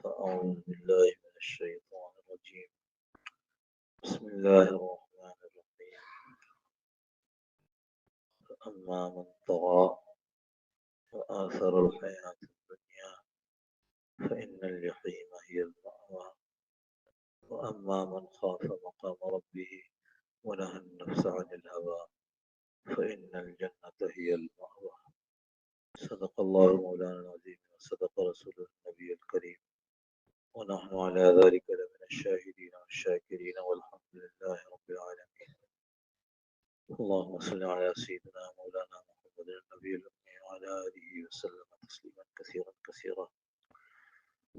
أعوذ بالله من الشيطان الرجيم. بسم الله الرحمن الرحيم. أما من طغى وآثر الحياة الدنيا فإن الجحيم هي المأوى وأما من خاف مقام ربه ونهى النفس عن الهوى فإن الجنة هي المأوى. صدق الله مولانا العظيم وصدق رسوله النبي الكريم ونحن على ذلك لمن الشاهدين والشاكرين والحمد لله رب العالمين. اللهم صل على سيدنا مولانا محمد النبي الأمي وعلى آله وسلم تسليما كثيرا كثيرا.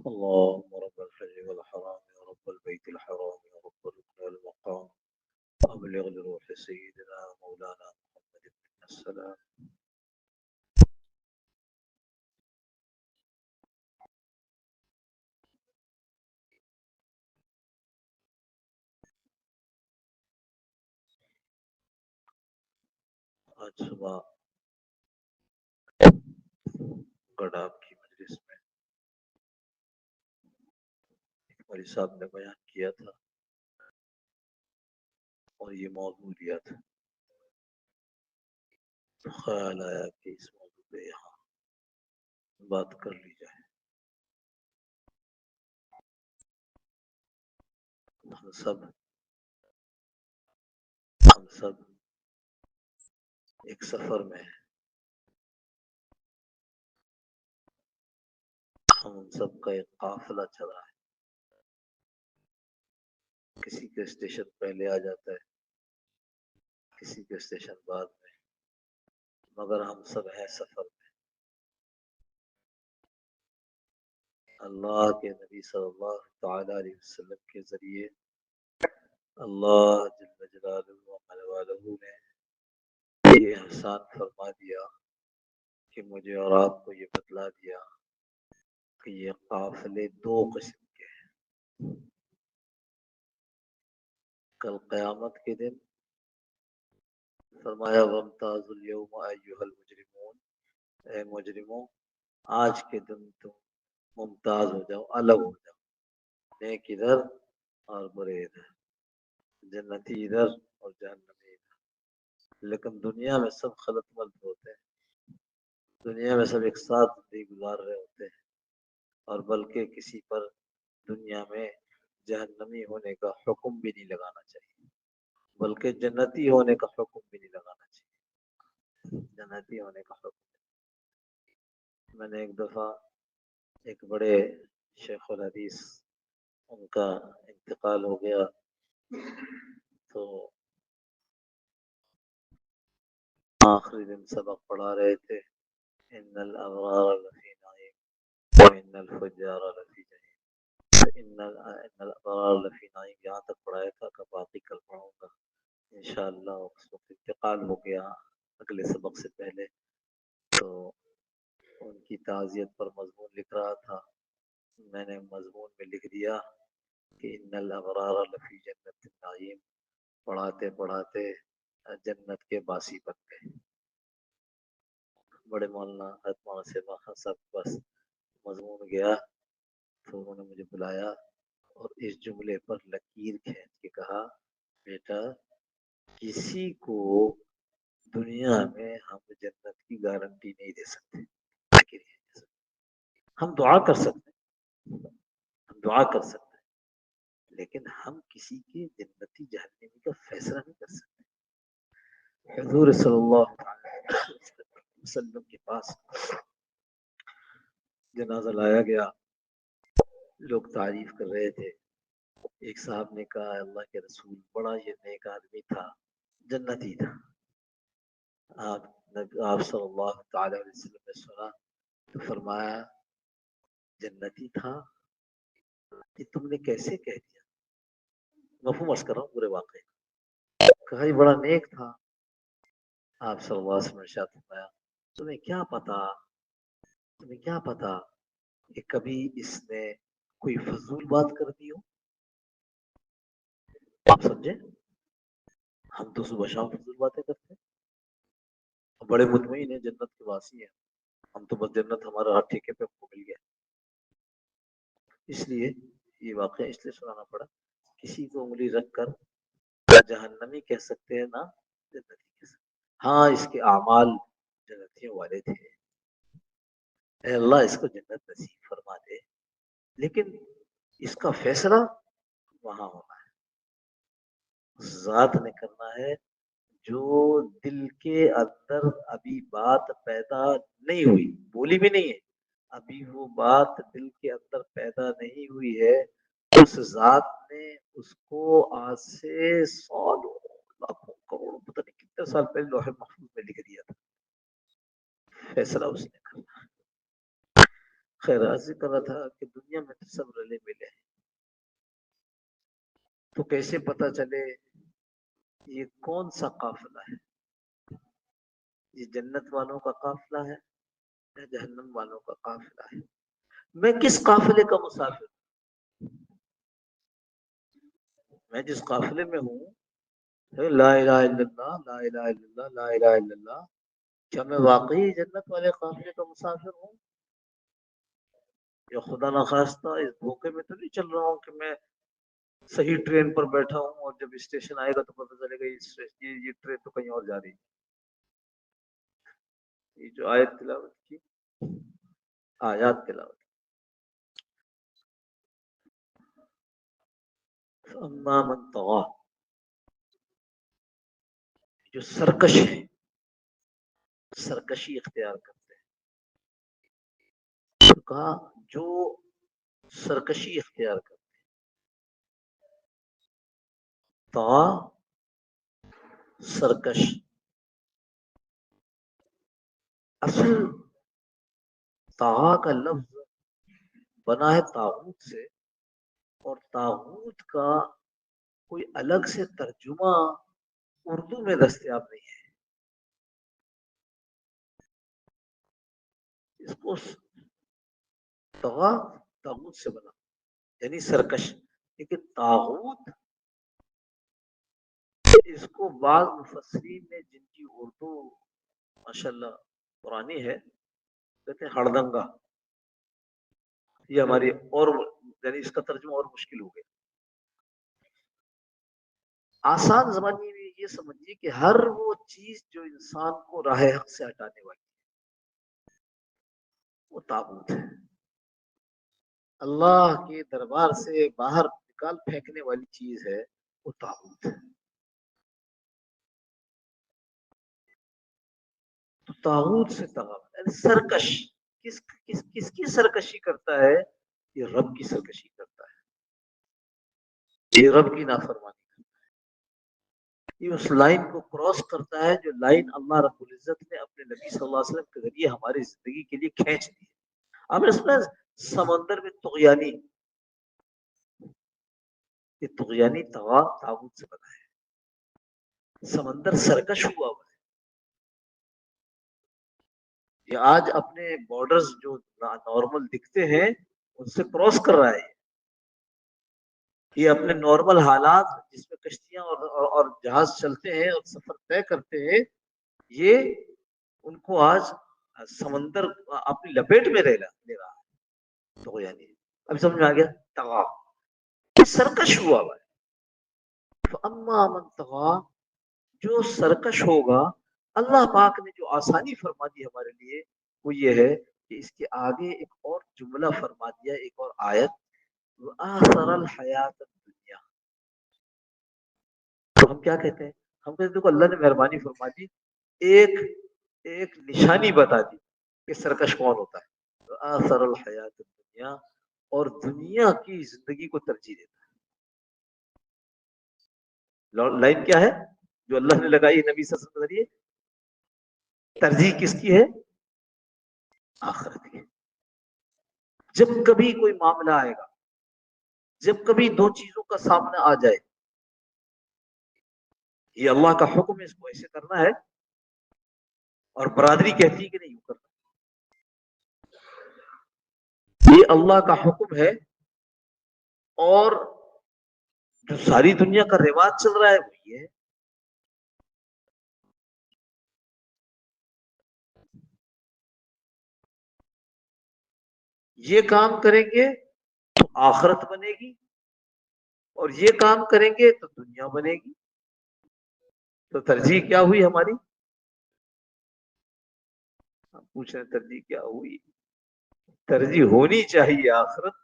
اللهم رب الحج والحرام ورب البيت الحرام ورب الركن والمقام أبلغ لروح سيدنا مولانا محمد بن السلام. آج صبح گڈاب کی مجلس میں مولوی صاحب نے بیان کیا تھا اور یہ موضوع لیا تھا، تو خیال آیا کہ اس موضوع پہ یہاں بات کر لی جائے. ہم سب ایک سفر میں ہیں. ہم سب کا ایک قافلہ چل رہا ہے. کسی کا اسٹیشن پہلے آ جاتا ہے، کسی کا اسٹیشن بعد میں، مگر ہم سب ہیں سفر میں. اللہ کے نبی صلی اللہ تعالی علیہ وسلم کے ذریعے اللہ جل جلالہ و نے یہ احسان فرما دیا کہ مجھے اور آپ کو یہ بتلا دیا کہ یہ قافلے دو قسم کے ہیں. کل قیامت کے دن فرمایا وَامْتَازُوا الْيَوْمَ أَيُّهَا الْمُجْرِمُونَ، اے مجرموں آج کے دن تم ممتاز ہو جاؤ، الگ ہو جاؤ. نیک ادھر اور برے ادھر، جنتی ادھر اور جہنمی ادھر. لیکن دنیا میں سب خلط ملط ہوتے ہیں، دنیا میں سب ایک ساتھ زندگی گزار رہے ہوتے ہیں، اور بلکہ کسی پر دنیا میں جہنمی ہونے کا حکم بھی نہیں لگانا چاہیے، بلکہ جنتی ہونے کا حکم بھی نہیں لگانا چاہیے. جنتی ہونے کا حکم. میں نے ایک دفعہ ایک بڑے شیخ الحدیث ان کا انتقال ہو گیا، تو آخری دن سبق پڑھا رہے تھے ان الابرار لفی نعیم وان الفجار لفی جحیم. ان الابرار لفی نعیم یہاں تک پڑھایا تھا کہ باقی کل پڑھوں گا انشاءاللہ. اس وقت انتقال ہو گیا اگلے سبق سے پہلے، تو ان کی تعزیت پر مضمون لکھ رہا تھا. میں نے مضمون میں لکھ دیا کہ ان الابرار لفی جنت النعیم. پڑھاتے پڑھاتے جنت کے باسی بن گئے. بڑے مولانا حضرت مولانا سیما صاحب کے پاس مضمون گیا تو انہوں نے مجھے بلایا اور اس جملے پر لکیر کھینچ کے کہا بیٹا کسی کو دنیا میں ہم جنت کی گارنٹی نہیں دے سکتے. ہم دعا کر سکتے ہیں، ہم دعا کر سکتے ہیں، لیکن ہم کسی کے جنتی جہنمی کا فیصلہ نہیں کر سکتے. حضور صلی اللہ علیہ وسلم کے پاس جنازہ لایا گیا، لوگ تعریف کر رہے تھے. ایک صاحب نے کہا اللہ کے رسول بڑا یہ نیک آدمی تھا، جنتی تھا. آپ صلی اللہ تعالی علیہ وسلم نے سنا تو فرمایا جنتی تھا یہ تم نے کیسے کہہ دیا؟ مفہوم عرض کر رہا ہوں پورے واقعے. کہا یہ بڑا نیک تھا. آپ صلی اللہ علیہ وسلم نے ارشاد فرمایا تمہیں کیا پتا کہ کبھی اس نے کوئی فضول بات کر دی ہو؟ آپ سمجھے؟ ہم تو صبح شام فضول باتیں کرتے ہیں، بڑے مطمئن ہیں جنت کے واسی ہیں. ہم تو بس جنت ہمارا ٹھیکے پہ مل گیا. اس لیے یہ واقعہ اس لیے سنانا پڑا، کسی کو انگلی رکھ کر نہ جہنمی کہہ سکتے ہیں نہ جنتی کہہ سکتے ہیں۔ ہاں اس کے اعمال جنتیوں والے تھے، اے اللہ اس کو جنت نصیب فرما دے، لیکن اس کا فیصلہ وہاں ہونا ہے، ذات نے کرنا ہے۔ جو دل کے اندر ابھی بات پیدا نہیں ہوئی، بولی بھی نہیں ہے، ابھی وہ بات دل کے اندر پیدا نہیں ہوئی ہے، اس ذات نے اس کو آج سے سالوں لاکھوں کروڑوں پتہ نہیں کتنے سال پہلے لوح محفوظ میں لکھ دیا تھا، فیصلہ اس نے کرنا۔ خیر عرض کر رہا تھا کہ دنیا میں تو سب رلے ملے ہیں، تو کیسے پتا چلے یہ کون سا قافلہ ہے، یہ جنت والوں کا قافلہ ہے یا جہنم والوں کا قافلہ ہے؟ میں کس قافلے کا مسافر ہوں؟ میں جس قافلے میں ہوں، لا الہ الا اللہ لا الہ الا اللہ لا الہ الا اللہ، کیا میں واقعی جنت والے قافلے کا مسافر ہوں، یا خدا نخواستہ اس دھوکے میں تو نہیں چل رہا ہوں کہ میں صحیح ٹرین پر بیٹھا ہوں اور جب اسٹیشن آئے گا تو پتہ چلے گا یہ ٹرین تو کہیں اور جا رہی ہے۔ یہ جو آیت تلاوت کی، آیات تلاوت، اما من طغى، جو سرکش ہے، سرکشی اختیار کرتے ہیں، تو کہا جو سرکشی اختیار کرتے ہیں، طغى سرکش، اصل طغى کا لفظ بنا ہے طاغوت سے، اور طاغوت کا کوئی الگ سے ترجمہ اردو میں دستیاب نہیں ہے، اس کو طغى طاغوت سے بنا یعنی سرکش، لیکن طاغوت اس کو بعض مفسرین نے جن کی اردو ماشاءاللہ پرانی ہے کہتے ہیں ہڑدنگا، یہ ہماری اور یعنی اس کا ترجمہ اور مشکل ہو گیا۔ آسان زبانی میں یہ سمجھیے کہ ہر وہ چیز جو انسان کو راہ حق سے ہٹانے والی وہ طاغوت ہے، اللہ کے دربار سے باہر نکال پھینکنے والی چیز ہے وہ طاغوت ہے۔ تو طاغوت سے طغى یعنی سرکش، کس کی سرکشی کرتا ہے؟ یہ رب کی سرکشی کرتا ہے، یہ رب کی نافرمانی کرتا ہے، یہ اس لائن کو کراس کرتا ہے جو لائن اللہ رب العزت نے اپنے نبی صلی اللہ علیہ وسلم کے ذریعے ہماری زندگی کے لیے کھینچ دی ہے۔ اب اس میں سمندر میں طغیانی، یہ طغیانی طاغوت سے بنا ہے، سمندر سرکش ہوا ہوا ہے، یہ آج اپنے بارڈرز جو نارمل دکھتے ہیں ان سے کراس کر رہا ہے، یہ اپنے نارمل حالات جس میں کشتیاں اور جہاز چلتے ہیں اور سفر طے کرتے ہیں، یہ ان کو آج سمندر اپنی لپیٹ میں لے رہا ہے، تو یعنی اب سمجھ میں آ گیا، طغى سرکش ہوا ہوا ہے۔ فاما من طغى، جو سرکش ہوگا، اللہ پاک نے جو آسانی فرما دی ہمارے لیے وہ یہ ہے کہ اس کے آگے ایک اور جملہ فرما دیا، ایک اور آیت، وآثر الحیات الدنیا۔ تو ہم کیا کہتے ہیں؟ ہم کہتے ہیں دیکھو اللہ نے مہربانی فرما دی، ایک ایک نشانی بتا دی کہ سرکش کون ہوتا ہے، وآثر الحیات الدنیا، اور دنیا کی زندگی کو ترجیح دیتا ہے۔ لائن کیا ہے جو اللہ نے لگائی نبی صلی اللہ علیہ وسلم کے ذریعے؟ ترجیح کس کی ہے؟ آخرت کی۔ جب کبھی کوئی معاملہ آئے گا، جب کبھی دو چیزوں کا سامنا آ جائے، یہ اللہ کا حکم ہے اس کو ایسے کرنا ہے اور برادری کہتی ہے کہ نہیں یوں کرنا، یہ اللہ کا حکم ہے، اور جو ساری دنیا کا رواج چل رہا ہے وہ یہ ہے، یہ کام کریں گے تو آخرت بنے گی، اور یہ کام کریں گے تو دنیا بنے گی. تو ترجیح کیا ہوئی ہماری؟ ہم پوچھ رہے ہیں ترجیح کیا ہوئی؟ ترجیح ہونی چاہیے آخرت،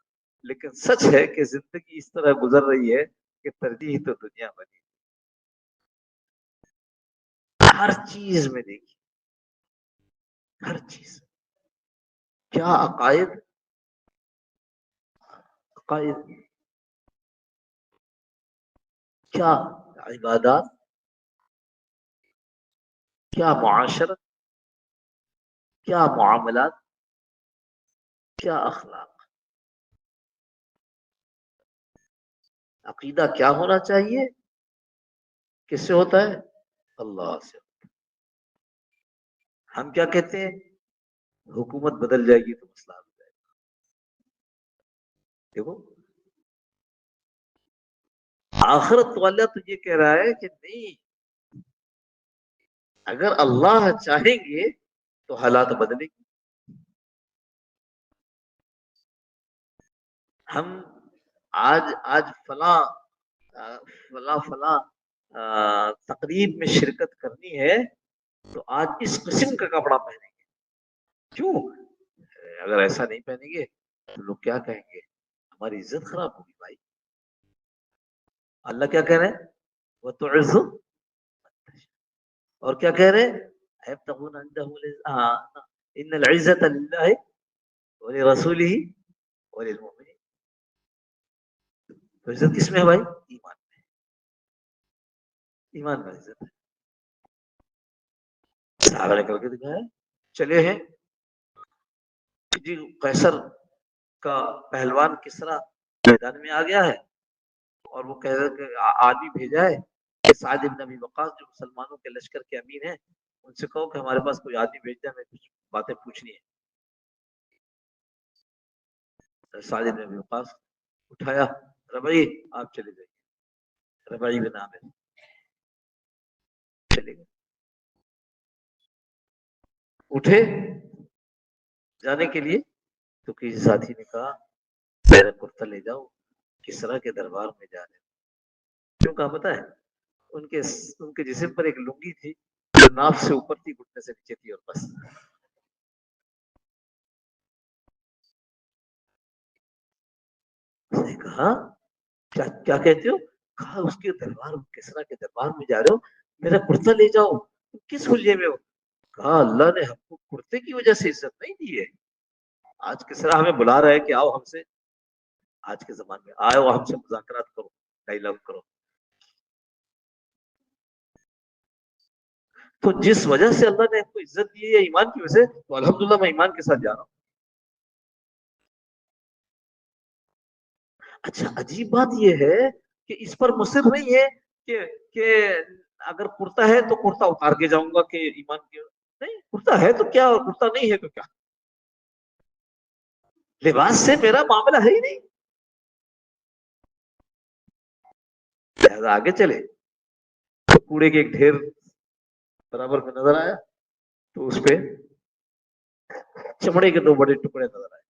لیکن سچ ہے کہ زندگی اس طرح گزر رہی ہے کہ ترجیح تو دنیا بنی. ہر چیز میں دیکھیے، ہر چیز. کیا عقائد، عقائد، کیا عبادات، کیا معاشرت، کیا معاملات، کیا اخلاق. عقیدہ کیا ہونا چاہیے؟ کس سے ہوتا ہے؟ اللہ سے. ہم کیا کہتے ہیں؟ حکومت بدل جائے گی تو مسئلہ ہو جائے گا. دیکھو، آخرت والا تو یہ کہہ رہا ہے کہ نہیں، اگر اللہ چاہیں گے تو حالات بدلیں گے. ہم آج فلاں فلاں فلاں تقریب میں شرکت کرنی ہے تو آج اس قسم کا کپڑا پہنیں گے. کیوں؟ اگر ایسا نہیں پہنیں گے تو لوگ کیا کہیں گے؟ ہماری عزت خراب ہوگی بھائی. اللہ کیا کہہ رہے ہیں؟ وہ تو اور کیا کہہ رہے ہیں؟ ان العزت للہ ولرسولہ وللمؤمنین. تو عزت کس میں ہے بھائی؟ ایمان میں. ایمان میں عزت ہے. صحابہ نے کر کے دکھایا. چلے ہیں جی، قیصر کا پہلوان کسرا میدان میں آ گیا ہے، اور وہ کہہ رہے کہ آدمی بھیجا ہے کہ سعد بن ابی وقاص جو مسلمانوں کے لشکر کے امیر ہیں، ان سے کہو کہ ہمارے پاس کوئی آدمی بھیج دے، ہمیں کچھ باتیں پوچھنی ہے. سعد بن ابی وقاص اٹھایا، ربعی آپ چلے جائیے. ربعی بن عامر چلے گئے. اٹھے جانے کے لیے تو کسی ساتھی نے کہا میرا کرتا لے جاؤ، کسرا کے دربار میں جا رہے. کیوں کہا پتا ہے؟ ان کے جسم پر ایک لنگی تھی جو ناف سے اوپر تھی، گھٹنے سے نیچے تھی، اور بس. اس نے کہا کیا کیا کہتے ہو؟ کہا اس کے دربار، کسرا کے دربار میں جا رہے ہو، میرا کرتا لے جاؤ. کس حلیے میں ہو؟ کہا اللہ نے ہم کو کرتے کی وجہ سے عزت نہیں دی ہے. آج کسرا ہمیں بلا رہا ہے کہ آؤ ہم سے، آج کے زمانے میں آؤ ہم سے مذاکرات کرو، ڈائلاگ کرو. تو جس وجہ سے اللہ نے ہم کو عزت دی ہے ایمان کی وجہ سے، تو الحمدللہ میں ایمان کے ساتھ جا رہا ہوں. اچھا، عجیب بات یہ ہے کہ اس پر مصر نہیں ہے کہ اگر کرتا ہے تو کرتا اتار کے جاؤں گا کہ ایمان کی. نہیں، کرتا ہے تو کیا، اور کرتا نہیں ہے تو کیا. لباس سے میرا معاملہ ہے ہی نہیں. لہذا آگے چلے تو کوڑے کے ایک ڈھیر برابر میں نظر آیا، تو اس پہ چمڑے کے دو بڑے ٹکڑے نظر آئے.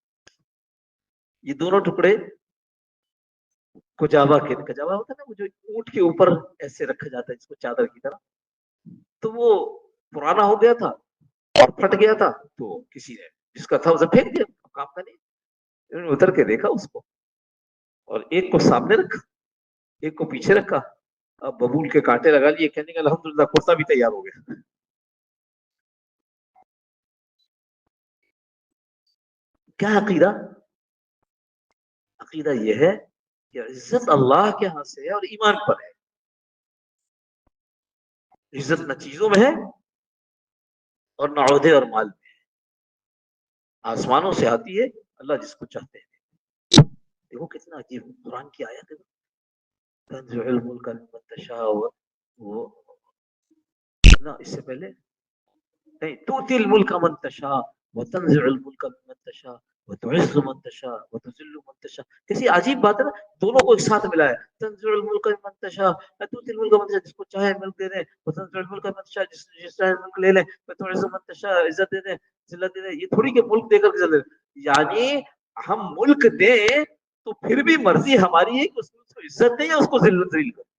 یہ دونوں ٹکڑے کجاوا ہوتا ہے نا، وہ جو اونٹ کے اوپر ایسے رکھا جاتا ہے جس کو چادر کی طرح. تو وہ پرانا ہو گیا تھا اور پھٹ گیا تھا، تو کسی نے جس کا تھا اسے پھینک دیا، کام کا نہیں. انہوں نے اتر کے دیکھا اس کو، اور ایک کو سامنے رکھا، ایک کو پیچھے رکھا. اب ببول کے کانٹے لگا لیے، کہنے کا الحمدللہ کرتا بھی تیار ہو گیا. کیا عقیدہ؟ عقیدہ یہ ہے کہ عزت اللہ کے ہاں سے ہے اور ایمان پر ہے. عزت نہ چیزوں میں ہے اور نہ عہدے اور مال میں. آسمانوں سے آتی ہے، اللہ جس کو چاہتے ہیں. دیکھو کتنا عجیب قرآن کی آیت ہے. تنزع الملک ممن تشاء، وہ نہ اس سے پہلے نہیں، توتی الملک من تشاء وتنزع الملک ممن تشاء وتعز من تشاء وتذل من تشاء. کیسی عجیب بات ہے نا، دونوں کو ایک ساتھ ملا ہے. تنزع الملک ممن تشاء، توتی الملک من تشاء، جس کو چاہے ملک دے دے. وتنزع الملک ممن تشاء، جس چاہے ملک لے لے. وتعز من تشاء، عزت دے دے، ذلت دے دے. یہ تھوڑی کہ ملک دے کر کے ذلت، یعنی ہم ملک دیں تو پھر بھی مرضی ہماری ہے کہ اس کو عزت دیں یا اس کو ذلیل کریں.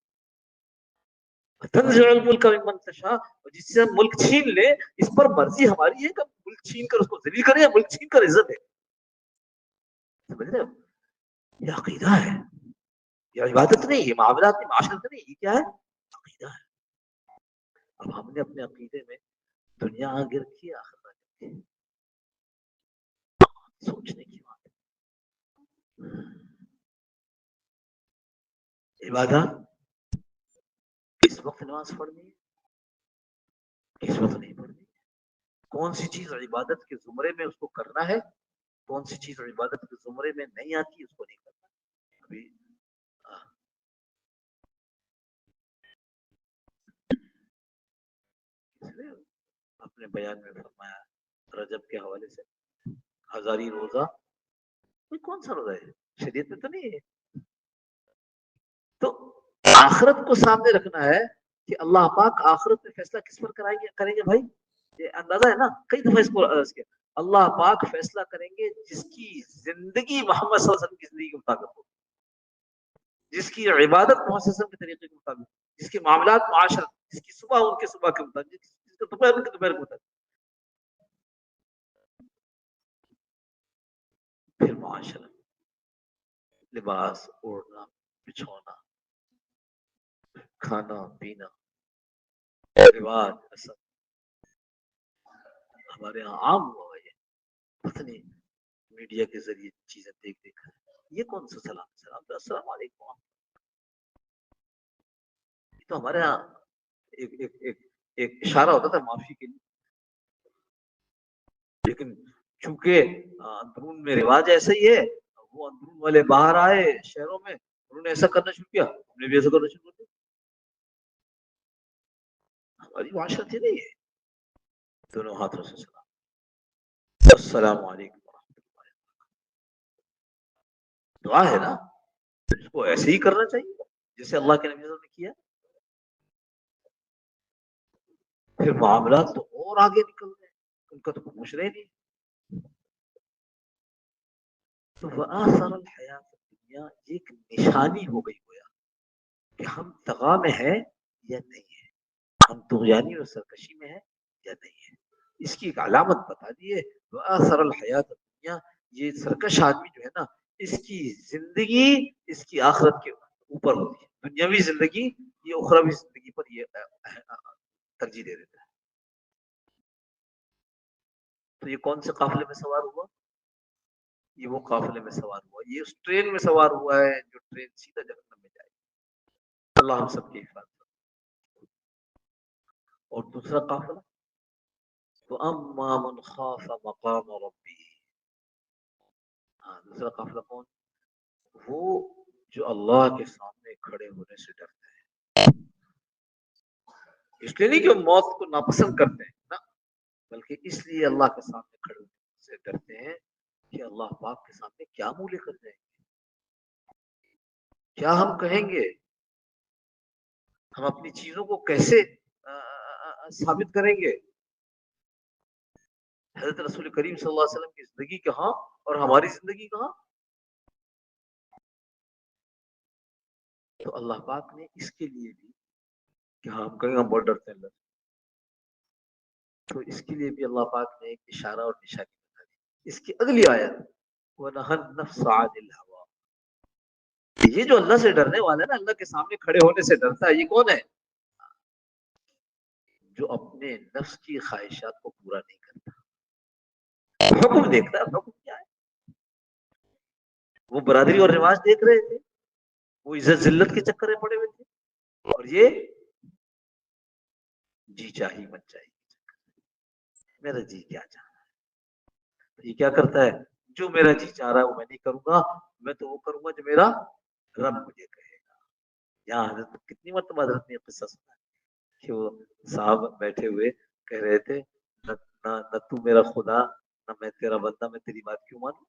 تنزع الملک ممن تشاء, اور جس سے ہم ملک چھین لے اس پر مرضی ہماری ہے کہ ملک چھین کر اس کو ذلیل کریں یا ملک چھین کر عزت دیں. سمجھ رہے ہو؟ یہ عقیدہ ہے, یہ عبادت نہیں, یہ معاملات نہیں, معاشرت نہیں, یہ کیا ہے؟ عقیدہ ہے. اب ہم نے اپنے عقیدے میں دنیا آگے رکھی, آخرت آگے رکھی, سوچنے کی بات ہے. عبادت کس وقت نماز پڑھنی ہے, کس وقت نہیں پڑھنی, کون سی چیز عبادت کے زمرے میں اس کو کرنا ہے, کون سی چیز عبادت کے زمرے میں نہیں آتی اس کو نہیں کرنا. ابھی اپنے بیان میں فرمایا رجب کے حوالے سے, ہزاری روزہ کون سا روزہ ہے, شریعت میں تو نہیں ہے. تو آخرت کو سامنے رکھنا ہے کہ اللہ پاک آخرت میں فیصلہ کس پر کریں گے بھائی, یہ اندازہ ہے نا, کئی دفعہ اس کو عرض کیا. اللہ پاک فیصلہ کریں گے جس کی زندگی محمد صلی اللہ علیہ وسلم کی زندگی کے مطابق ہو, جس کی عبادت محمد صلی اللہ علیہ وسلم کے طریقے کے مطابق, جس کے معاملات معاشرت, جس کی صبح ان کے صبح کے مطابق, جس کا دوپہر ان کے دوپہر کے مطابق. پھر معاشرت, لباس اوڑھنا بچھونا, کھانا پینا, رواج رسم, ہمارے یہاں عام ہوا ہے. پتہ نہیں میڈیا کے ذریعے چیزیں دیکھ دیکھ, یہ کون سا سلام, السلام علیکم, یہ تو ہمارے یہاں ایک اشارہ ہوتا تھا معافی کے لیے, لیکن چونکہ اندرون میں رواج ایسا ہی ہے, وہ اندرون والے باہر آئے شہروں میں, انہوں نے ایسا کرنا شروع کیا, ہم نے بھی ایسا کرنا شروع کر دیا. ہماری معاشرت ہی نہیں ہے. دونوں ہاتھوں سے سلام, السلام علیکم ورحمۃ اللہ, دعا ہے نا, اس کو ایسے ہی کرنا چاہیے جیسے اللہ کے نبی نے کیا. پھر معاملات تو اور آگے نکل گئے, ان کا تو پوچھ رہے نہیں. تو وآثر الحیات الدنیا ایک نشانی ہو گئی گویا کہ ہم تغا میں ہیں یا نہیں ہے, ہم طغیانی اور سرکشی میں ہیں یا نہیں ہے. اس کی ایک علامت بتا دیے, وآثر الحیات الدنیا, یہ سرکش آدمی جو ہے نا, اس کی زندگی اس کی آخرت کے اوپر ہوتی ہے. دنیاوی زندگی یہ اخروی زندگی پر یہ ترجیح دے دیتا ہے. تو یہ کون سے قافلے میں سوار ہوا, یہ وہ قافلے میں سوار ہوا, یہ اس ٹرین میں سوار ہوا ہے جو ٹرین سیدھا جہنم میں جائے. اللہ ہم سب کی حفاظت. اور دوسرا قافلہ, تو اما من خاف مقام ربی, ہاں دوسرا قافلہ کون, وہ جو اللہ کے سامنے کھڑے ہونے سے ڈرتے ہیں. اس لیے نہیں کہ وہ موت کو ناپسند کرتے ہیں نا, بلکہ اس لیے اللہ کے سامنے کھڑے ہونے سے ڈرتے ہیں کہ اللہ پاک کے سامنے کیا منہ لے کر جائیں گے, کیا ہم کہیں گے, ہم اپنی چیزوں کو کیسے ثابت کریں گے. حضرت رسول کریم صلی اللہ علیہ وسلم کی زندگی کہاں اور ہماری زندگی کہاں. تو اللہ پاک نے اس کے لیے بھی کہ ہم کہیں ہم بہت ڈرتے ہیں اللہ, تو اس کے لیے بھی اللہ پاک نے ایک اشارہ اور نشانی بتا دی. اس کی اگلی آیت, وَنَهَى النَّفْسَ عَنِ الْهَوَىٰ, یہ جو اللہ سے ڈرنے والا ہے نا, اللہ کے سامنے کھڑے ہونے سے ڈرتا ہے, یہ کون ہے, جو اپنے نفس کی خواہشات کو پورا نہیں کرتا. حکم دیکھتا ہے, حکم کیا ہے, وہ برادری اور رواج دیکھ رہے تھے, وہ عزت ذلت کے چکر میں پڑے ہوئے تھے, اور یہ جی چاہی من چاہی, میرا جی کیا چاہ رہا ہے, یہ کیا کرتا ہے, جو میرا جی چاہ رہا ہے وہ میں نہیں کروں گا, میں تو وہ کروں گا جو میرا رب مجھے کہے گا. یہاں حضرت کتنی مرتبہ حضرت نے قصہ سنا کہ وہ صاحب بیٹھے ہوئے کہہ رہے تھے, نہ تو میرا خدا نہ میں تیرا بندہ, میں تیری بات کیوں مانوں.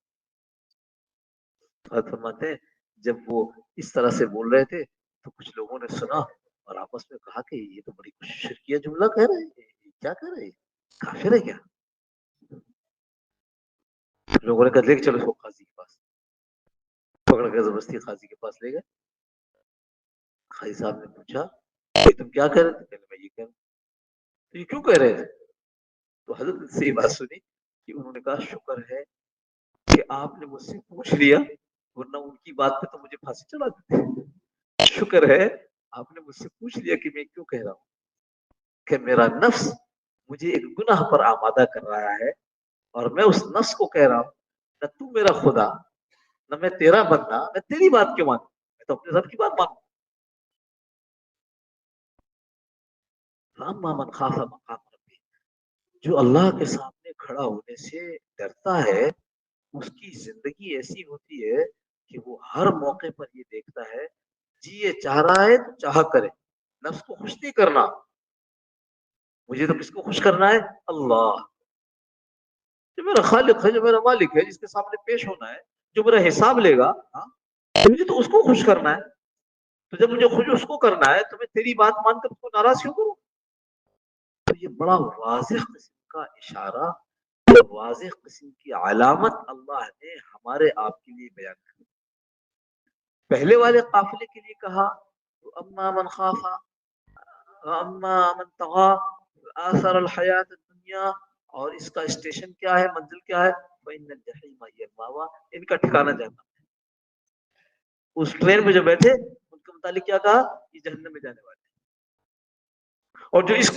فرماتے ہیں جب وہ اس طرح سے بول رہے تھے تو کچھ لوگوں نے سنا اور آپس میں کہا کہ یہ تو بڑی شرکیہ جملہ کہہ رہے ہیں, کیا کہہ رہے ہیں, کافر ہے کیا. لوگوں نے کہا دیکھ چلو اس کو قاضی کے پاس, پکڑ کر زبردستی قاضی کے پاس لے گئے. قاضی صاحب نے پوچھا کہ تم کیا کہہ رہے تھے؟ کہنے میں یہ کہہ رہا ہوں. تو یہ کیوں کہہ رہے تھے؟ تو حضرت سے یہ بات سنی کہ انہوں نے کہا شکر ہے کہ آپ نے مجھ سے پوچھ لیا، ورنہ ان کی بات پہ تو مجھے پھانسی چڑھا دیتے. شکر ہے آپ نے مجھ سے پوچھ لیا کہ میں کیوں کہہ رہا ہوں کہ میرا نفس مجھے ایک گناہ پر آمادہ کر رہا ہے، اور میں اس نفس کو کہہ رہا ہوں نہ تو میرا خدا نہ میں تیرا بندہ، میں تیری بات کیوں مانوں، میں تو اپنے رب کی بات مانوں. فَأَمَّا مَنْ خَافَ مَقَامَ رَبِّهِ، جو اللہ کے سامنے کھڑا ہونے سے ڈرتا ہے، اس کی زندگی ایسی ہوتی ہے کہ وہ ہر موقع پر یہ دیکھتا ہے جی یہ چاہ رہا ہے تو چاہ کرے، نفس کو خوش نہیں کرنا. مجھے تو کس کو خوش کرنا ہے؟ اللہ، جو میرا خالق ہے، جو میرا مالک ہے، جس کے سامنے پیش ہونا ہے، جو میرا حساب لے گا. ہاں، مجھے تو اس کو خوش کرنا ہے. تو جب مجھے خوش اس کو کرنا ہے تو میں تیری بات مان کر اس کو ناراض کیوں کروں؟ تو یہ بڑا واضح قسم کا اشارہ، واضح قسم کی علامت اللہ نے ہمارے آپ کے لیے بیان کی. پہلے والے قافلے کے لیے کہا تو اما من خافا اما من طغى آثر الحیات الدنیا، اور اس کا اسٹیشن کیا ہے، منزل کیا ہے؟ فإن الجحیم هی المأوى، ان کا ٹھکانہ جہنم. اس ٹرین میں جو بیٹھے ان کے متعلق کیا کہا؟ یہ جہنم میں جانے والے. اور جو اس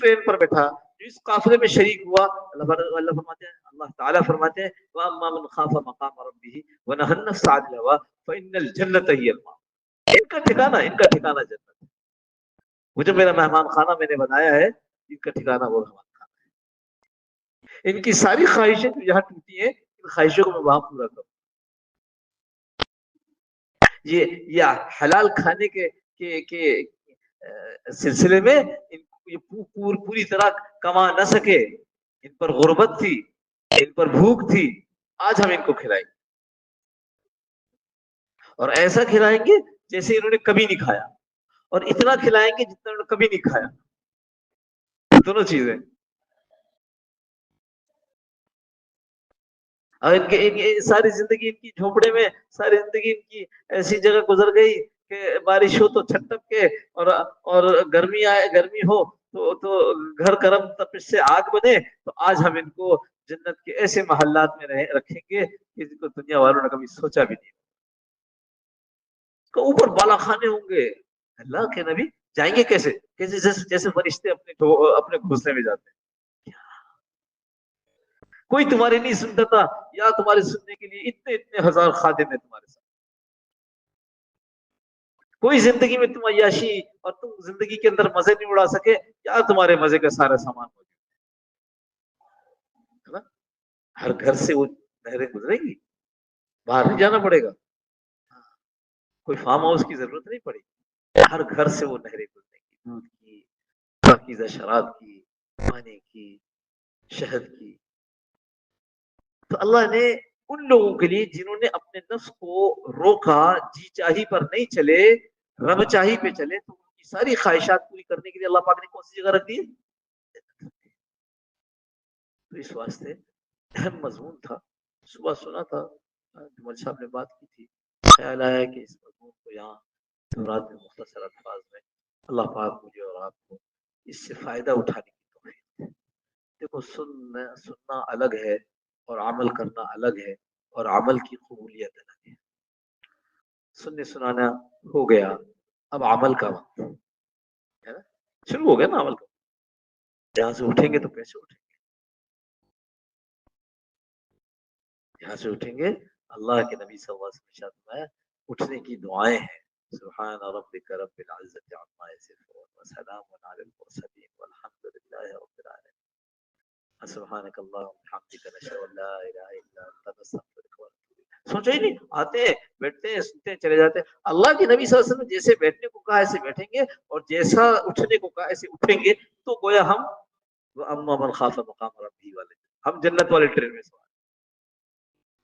ٹرین پر بیٹھا، جو اس قافلے میں شریک ہوا، اللہ فرماتے ہیں، اللہ تعالیٰ فرماتے ہیں وَأَمَّا مَنْ خَافَ مَقَامَ رَبِّهِ وَنَهَى النَّفْسَ عَنِ الْهَوَىٰ فَإِنَّ الْجَنَّةَ هِيَ الْمَأْوَىٰ. ان کا ٹھکانہ جنت ہے. وہ جو میرا مہمان خانہ میں نے بنایا ہے، ان کا ٹھکانہ وہ مہمان خانہ ہے. ان کی ساری خواہشیں جو یہاں ٹوٹی ہیں، ان خواہشوں کو میں وہاں پورا کروں. یہ حلال کھانے کے سلسلے میں یہ پوری طرح کما نہ سکے، ان پر غربت تھی، ان پر بھوک تھی. آج ہم ان کو کھلائیں گے، اور ایسا کھلائیں گے جیسے انہوں نے کبھی نہیں کھایا، اور اتنا کھلائیں گے جتنا انہوں نے کبھی نہیں کھایا. دونوں چیزیں. اور ساری زندگی ان کی جھونپڑے میں، ساری زندگی ان کی ایسی جگہ گزر گئی کہ بارش ہو تو چھت ٹپ کے، اور گرمی ہو تو گھر گرم تپش سے آگ بنے. تو آج ہم ان کو جنت کے ایسے محلات میں رکھیں گے کہ جن کو دنیا والوں نے کبھی سوچا بھی نہیں. تو اوپر بالا خانے ہوں گے. اللہ کے نبی جائیں گے کیسے؟ جیسے فرشتے اپنے گھونسلے میں جاتے ہیں. کوئی تمہاری نہیں سنتا تھا، یا تمہارے سننے کے لیے اتنے اتنے ہزار خادم ہیں تمہارے ساتھ. کوئی زندگی میں تم عیاشی اور تم زندگی کے اندر مزے نہیں اڑا سکے، یا تمہارے مزے کا سارا سامان موجود ہے نا. ہر گھر سے وہ نہریں گزریں گی، باہر نہیں جانا پڑے گا، کوئی فارم ہاؤس کی ضرورت نہیں پڑے گی. ہر گھر سے وہ نہریں گزریں گی، دودھ کی، پاکیزہ شراب کی، پانی کی، شہد کی. تو اللہ نے ان لوگوں کے لیے جنہوں نے اپنے نفس کو روکا، جی چاہی پر نہیں چلے، رب چاہی پہ چلے، تو ان کی ساری خواہشات پوری کرنے کے لیے اللہ پاک نے کون سی جگہ رکھ دی؟ تو اس واسطے اہم مضمون تھا. صبح سنا تھا، جمل صاحب نے بات کی تھی، خیال آیا کہ اس مضمون کو یہاں رات میں مختصر الفاظ میں اللہ پاک مجھے اور آپ کو اس سے فائدہ اٹھانے کی توفیق دے. دیکھو، سننا الگ ہے اور عمل کرنا الگ ہے، اور عمل کی قبولیت الگ ہے. سننے سنانا ہو گیا، اب عمل کا وقت ہے نا. شروع ہو گیا نا عمل کا. یہاں سے اٹھیں گے تو کیسے اٹھیں گے؟ یہاں سے اٹھیں گے، اللہ کے نبی صلی اللہ علیہ وسلم نے اٹھنے کی دعائیں ہیں. سبحان ربک رب العزت عما یصفون وسلام علی المرسلین والحمد للہ رب العالمین. سبحانک اللہم وبحمدک نشہد ان لا الہ الا انت نستغفرک ونتوب الیک. سوچا ہی نہیں، آتے ہیں بیٹھتے ہیں سنتے ہیں چلے جاتے ہیں. اللہ کے نبی صلی اللہ علیہ وسلم جیسے بیٹھنے کو کہا ایسے بیٹھیں گے، اور جیسا اٹھنے کو کہا ایسے اٹھیں گے. تو گویا ہم اما من خاف مقام ربہ والے، ہم جنت والے ٹرین میں سوار.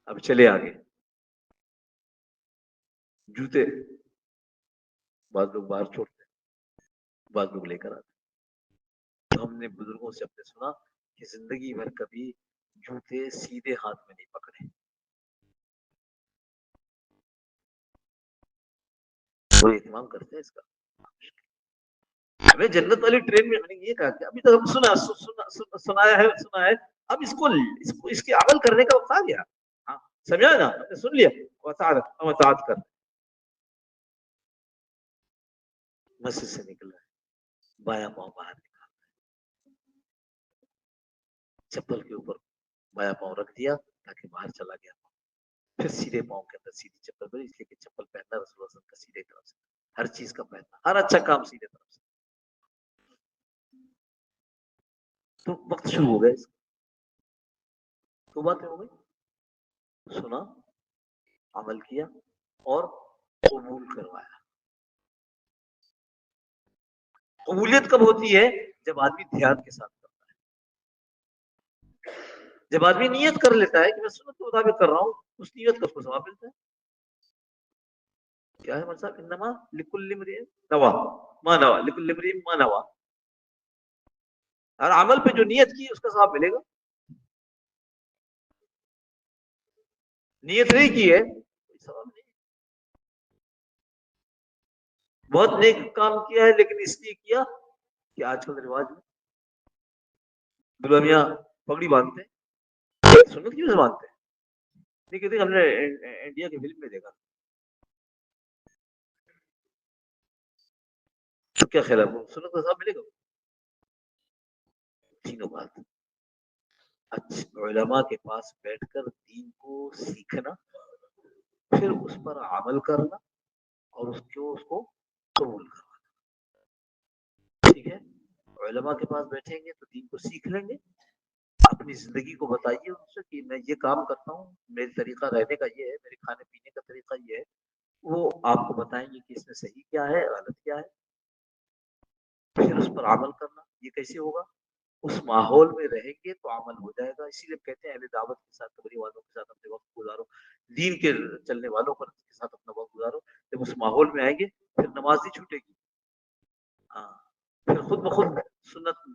اب چلے آگے. جوتے بعض لوگ باہر چھوڑتے ہیں، بعض لوگ لے کر آتے ہیں. تو ہم نے بزرگوں سے اپنے سنا کہ زندگی بھر کبھی جوتے سیدھے ہاتھ میں نہیں پکڑے. وہ اہتمام کرتے ہیں اس کا. ہمیں جنت والی ٹرین میں ہم نے یہ کہا کہ ابھی تک ہم سنا ہے. اب اس کے عمل کرنے کا وقت آ گیا. ہاں سمجھا نا, ہم نے سن لیا. اطاعت کر مسجد سے نکل رہا ہے, بایاں پاؤں باہر نکال, چپل کے اوپر بایاں پاؤں رکھ دیا تاکہ باہر چلا گیا. پھر سیدھے پاؤں کے اندر سیدھی چپل پہنی, اس لیے کہ چپل پہننا رسول اللہ صلی اللہ علیہ وسلم کا سیدھے طرف سے, ہر چیز کا پہننا, ہر اچھا کام سیدھے طرف سے. تو وقت شروع ہو گیا اس کا. تو باتیں ہو گئی, سنا, عمل کیا اور قبول کروایا. قبولیت کب ہوتی ہے؟ جب آدمی دھیان کے ساتھ کرتا ہے. جب آدمی نیت کر لیتا ہے کہ میں سنت کے مطابق کر رہا ہوں, اس نیت کا اس کو ثواب ملتا ہے. کیا ہے مطلب, انما لکل امرئ نوا ما نوا, لکل امرئ ما نوا. ہر عمل پہ جو نیت کی اس کا ثواب ملے گا. نیت نہیں کی ہے کوئی ثواب نہیں. بہت نیک کام کیا ہے لیکن اس لیے کیا کہ آج کل رواج میں دلہنیاں پگڑی باندھتے ہیں, سنت کی وجہ سے باندھتے ہیں. نہیں کہتے ہم نے انڈیا کی فلم میں دیکھا. تو کیا خیال ہے, سنت کا ثواب ملے گا؟ تینوں بات. اچھا علماء کے پاس بیٹھ کر دین کو سیکھنا, پھر اس پر عمل کرنا, اور اس کو قبول کرنا. ٹھیک ہے, علماء کے پاس بیٹھیں گے تو دین کو سیکھ لیں گے. اپنی زندگی کو بتائیے ان سے کہ میں یہ کام کرتا ہوں, میری طریقہ رہنے کا یہ ہے, میرے کھانے پینے کا طریقہ یہ ہے. وہ آپ کو بتائیں گے کہ اس میں صحیح کیا ہے, غلط کیا ہے. پھر اس پر عمل کرنا. یہ کیسے ہوگا؟ اس ماحول میں رہیں گے تو عمل ہو جائے گا. اسی لیے کہتے ہیں اہل دعوت کے ساتھ, تبلیغ والوں کے ساتھ اپنے وقت گزارو, دین کے چلنے والوں پر کے ساتھ اپنا وقت گزارو. جب اس ماحول میں آئیں گے پھر نماز نہیں چھوٹے گی. ہاں, پھر خود بخود سنت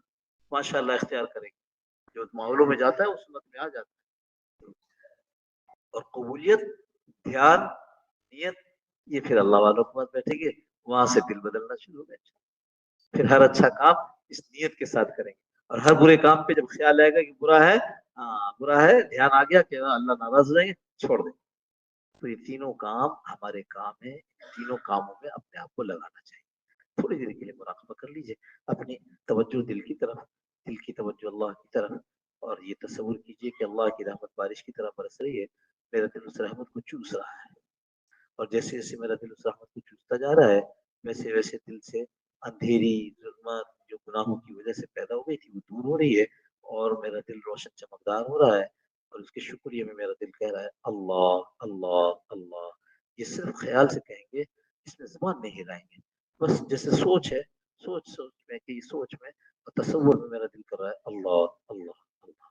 ماشاء اللہ اختیار کریں گے. جو ماحولوں میں جاتا ہے وہ سنت میں آ جاتا ہے. اور قبولیت, دھیان, نیت, یہ پھر اللہ والوں کے پاس بیٹھیں گے, وہاں سے دل بدلنا شروع ہو گیا. پھر ہر اچھا کام اس نیت کے ساتھ کریں گے. اور ہر برے کام پہ جب خیال آئے گا کہ برا ہے, ہاں برا ہے, دھیان آ گیا کہ اللہ ناراض ہو جائیں گے, چھوڑ دیں. تو یہ تینوں کام ہمارے کام ہے. تینوں کاموں میں اپنے آپ کو لگانا چاہیے. تھوڑی دیر کے لیے مراقبہ کر لیجیے, اپنی توجہ دل کی طرف, دل کی توجہ اللہ کی طرف, اور یہ تصور کیجیے کہ اللہ کی رحمت بارش کی طرح برس رہی ہے. میرا دل اس رحمت کو چوس رہا ہے, اور جیسے جیسے میرا دل اس رحمت کو چوستا جا رہا ہے, ویسے ویسے دل سے اندھیری ظلمات جو گناہوں کی وجہ سے پیدا ہو گئی تھی وہ دور ہو رہی ہے, اور میرا دل روشن چمکدار ہو رہا ہے. اور اس کے شکریہ میں میرا دل کہہ رہا ہے اللہ اللہ اللہ. یہ صرف خیال سے کہیں گے, اس میں زبان نہیں ہلائیں گے. بس جیسے سوچ ہے, سوچ میں کہ سوچ میں اور تصور میں میرا دل کر رہا ہے اللہ اللہ اللہ.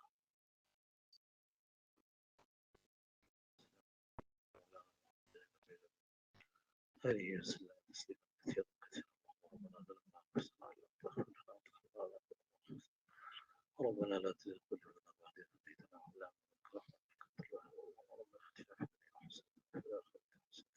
ربنا لا تزغ قلوبنا بعد إذ هديتنا وهب لنا من لدنك رحمة إنك أنت الوهاب. ربنا آتنا في الدنيا حسنة وفي الآخرة حسنة.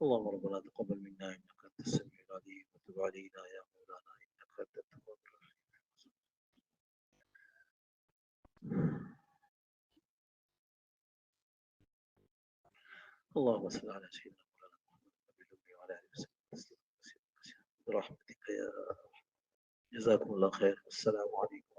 اللهم ربنا تقبل منا إنك أنت السميع العليم وتب علينا يا مولانا إنك أنت التواب الرحيم. اللهم صل على سيدنا مولانا محمد النبي الأمي وعلى آله وصحبه وسلم برحمتك يا. جزاكم الله خير. السلام عليكم.